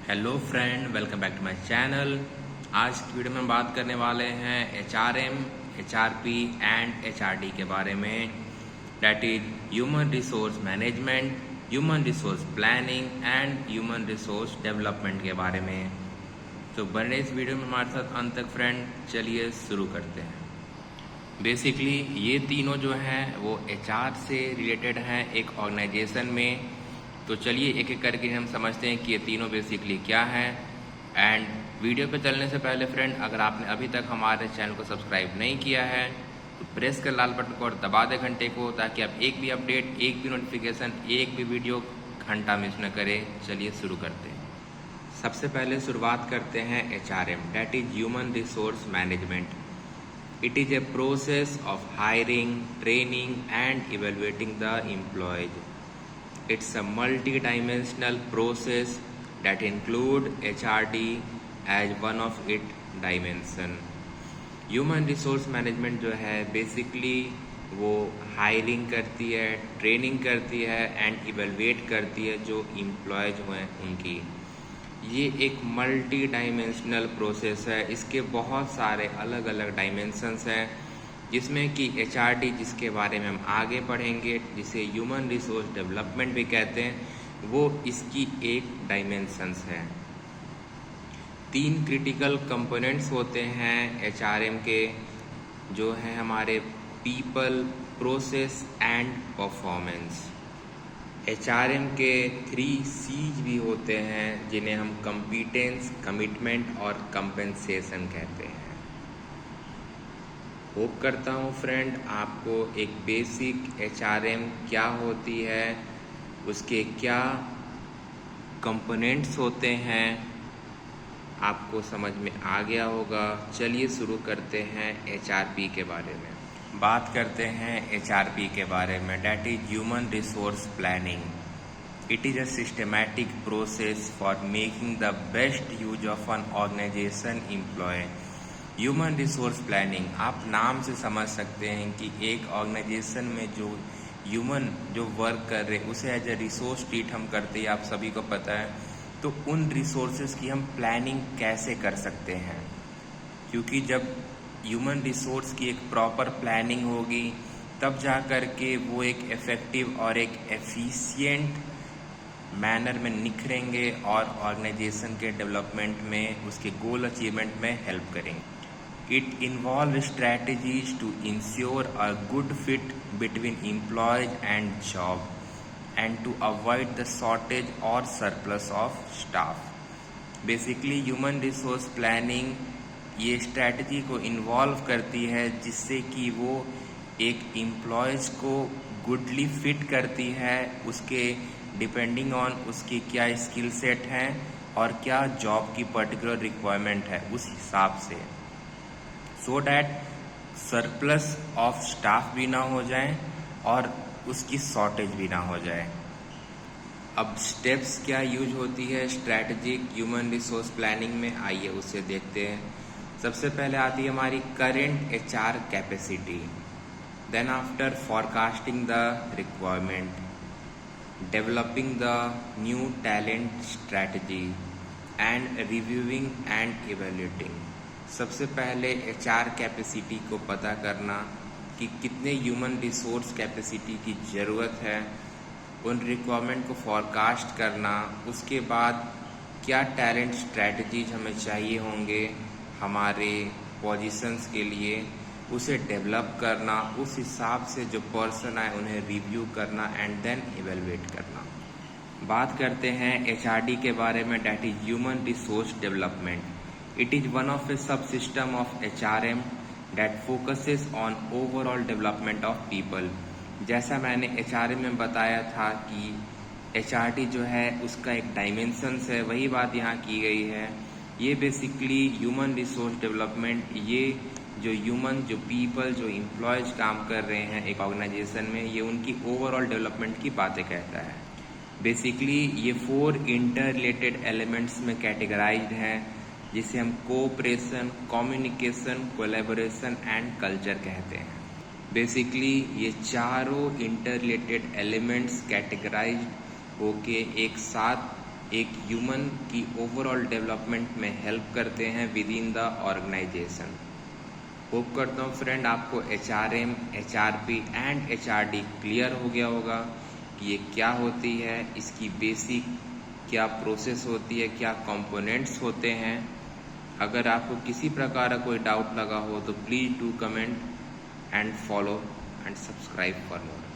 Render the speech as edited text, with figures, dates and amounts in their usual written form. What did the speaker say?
Hello friend, welcome back to my channel. आज की video में हम बात करने वाले हैं HRM, HRP एंड HRD के बारे में। That is human resource management, human resource planning and human resource development के बारे में। तो बने इस वीडियो में हमारे साथ अंत तक फ्रेंड। चलिए शुरू करते हैं। बेसिकली ये तीनों जो हैं वो HR से रिलेटेड हैं एक ऑर्गेनाइजेशन में। तो चलिए एक एक करके हम समझते हैं कि ये तीनों बेसिकली क्या हैं। एंड वीडियो पे चलने से पहले फ्रेंड, अगर आपने अभी तक हमारे चैनल को सब्सक्राइब नहीं किया है तो प्रेस कर लाल बटन को और दबा दे घंटे को, ताकि आप एक भी अपडेट, एक भी नोटिफिकेशन, एक भी वीडियो घंटा मिस न करें। चलिए शुरू करते हैं। सबसे पहले शुरुआत करते हैं HRM, that is human resource management. It is a process of hiring, training and evaluating the employees. It's a multi-dimensional process that include HRD as one of its dimension. Human resource management जो है basically वो hiring करती है, training करती है and evaluate करती है जो एम्प्लॉयज हुए हैं उनकी। ये एक मल्टी डायमेंशनल प्रोसेस है। इसके बहुत सारे अलग अलग डायमेंशंस हैं, जिसमें कि HRD, जिसके बारे में हम आगे पढ़ेंगे, जिसे ह्यूमन रिसोर्स डेवलपमेंट भी कहते हैं, वो इसकी एक डायमेंशंस है। 3 क्रिटिकल कंपोनेंट्स होते हैं HRM के, जो हैं हमारे people, process and performance. HRM के 3 C's भी होते हैं, जिन्हें हम कम्पिटेंस, कमिटमेंट और कंपेंसेशन कहते हैं। होप करता हूँ फ्रेंड आपको एक बेसिक HRM क्या होती है, उसके क्या कंपोनेंट्स होते हैं, आपको समझ में आ गया होगा। चलिए शुरू करते हैं HRP के बारे में। बात करते हैं HRP के बारे में, that is human resource planning. It is a systematic process for making the best use of an organization employ. Human resource planning, आप नाम से समझ सकते हैं कि एक ऑर्गेनाइजेशन में जो ह्यूमन जो वर्क कर रहे हैं उसे एज ए रिसोर्स ट्रीट हम करते हैं, आप सभी को पता है। तो उन रिसोर्सेज की हम प्लानिंग कैसे कर सकते हैं, क्योंकि जब ह्यूमन रिसोर्स की एक प्रॉपर प्लानिंग होगी तब जा कर के वो एक इफ़ेक्टिव और एक एफिशिएंट मैनर में निखरेंगे और ऑर्गेनाइजेशन के डेवलपमेंट में, उसके गोल अचीवमेंट में हेल्प करेंगे। It involve strategies to ensure a good fit between employees and job and to avoid the shortage or surplus of staff. Basically human resource planning ये strategy को involve करती है, जिससे कि वो एक एम्प्लॉयज़ को गुडली फिट करती है, उसके डिपेंडिंग ऑन उसकी क्या स्किल सेट हैं और क्या जॉब की पर्टिकुलर रिक्वायरमेंट है उस हिसाब से, so that surplus of staff भी ना हो जाए और उसकी शॉर्टेज भी ना हो जाए। अब स्टेप्स क्या यूज होती है स्ट्रैटेजिक ह्यूमन रिसोर्स प्लानिंग में, आइए उसे देखते हैं। सबसे पहले आती है हमारी current HR capacity, then after forecasting the requirement, developing the new talent strategy and reviewing and evaluating. सबसे पहले HR कैपेसिटी को पता करना कि कितने ह्यूमन रिसोर्स कैपेसिटी की ज़रूरत है, उन रिक्वायरमेंट को फॉरकास्ट करना, उसके बाद क्या टैलेंट स्ट्रैटेजीज हमें चाहिए होंगे हमारे पोजीशंस के लिए, उसे डेवलप करना, उस हिसाब से जो पर्सन आए उन्हें रिव्यू करना एंड देन इवेलुएट करना। बात करते हैं HRD के बारे में, that is human resource development. It is one of a subsystem of HRM that focuses on overall development of people. जैसा मैंने HRM में बताया था कि HRD जो है उसका एक डायमेंशंस है, वही बात यहाँ की गई है। ये बेसिकली ह्यूमन रिसोर्स डेवलपमेंट, ये जो पीपल, जो एम्प्लॉयज काम कर रहे हैं एक ऑर्गेनाइजेशन में, ये उनकी ओवरऑल डेवलपमेंट की बातें कहता है। बेसिकली ये 4 इंटर रिलेटेड एलिमेंट्स में कैटेगराइज्ड हैं, जिसे हम cooperation, communication, collaboration and culture कहते हैं। बेसिकली ये चारों इंटर रिलेटेड एलिमेंट्स कैटेगराइज्ड होके एक साथ एक ह्यूमन की ओवरऑल डेवलपमेंट में हेल्प करते हैं with in the organization. Hope करता हूँ फ्रेंड आपको HRM, HRP and HRD clear हो गया होगा कि ये क्या होती है, इसकी बेसिक क्या प्रोसेस होती है, क्या कंपोनेंट्स होते हैं। अगर आपको किसी प्रकार का कोई डाउट लगा हो तो please do comment and follow and subscribe for more.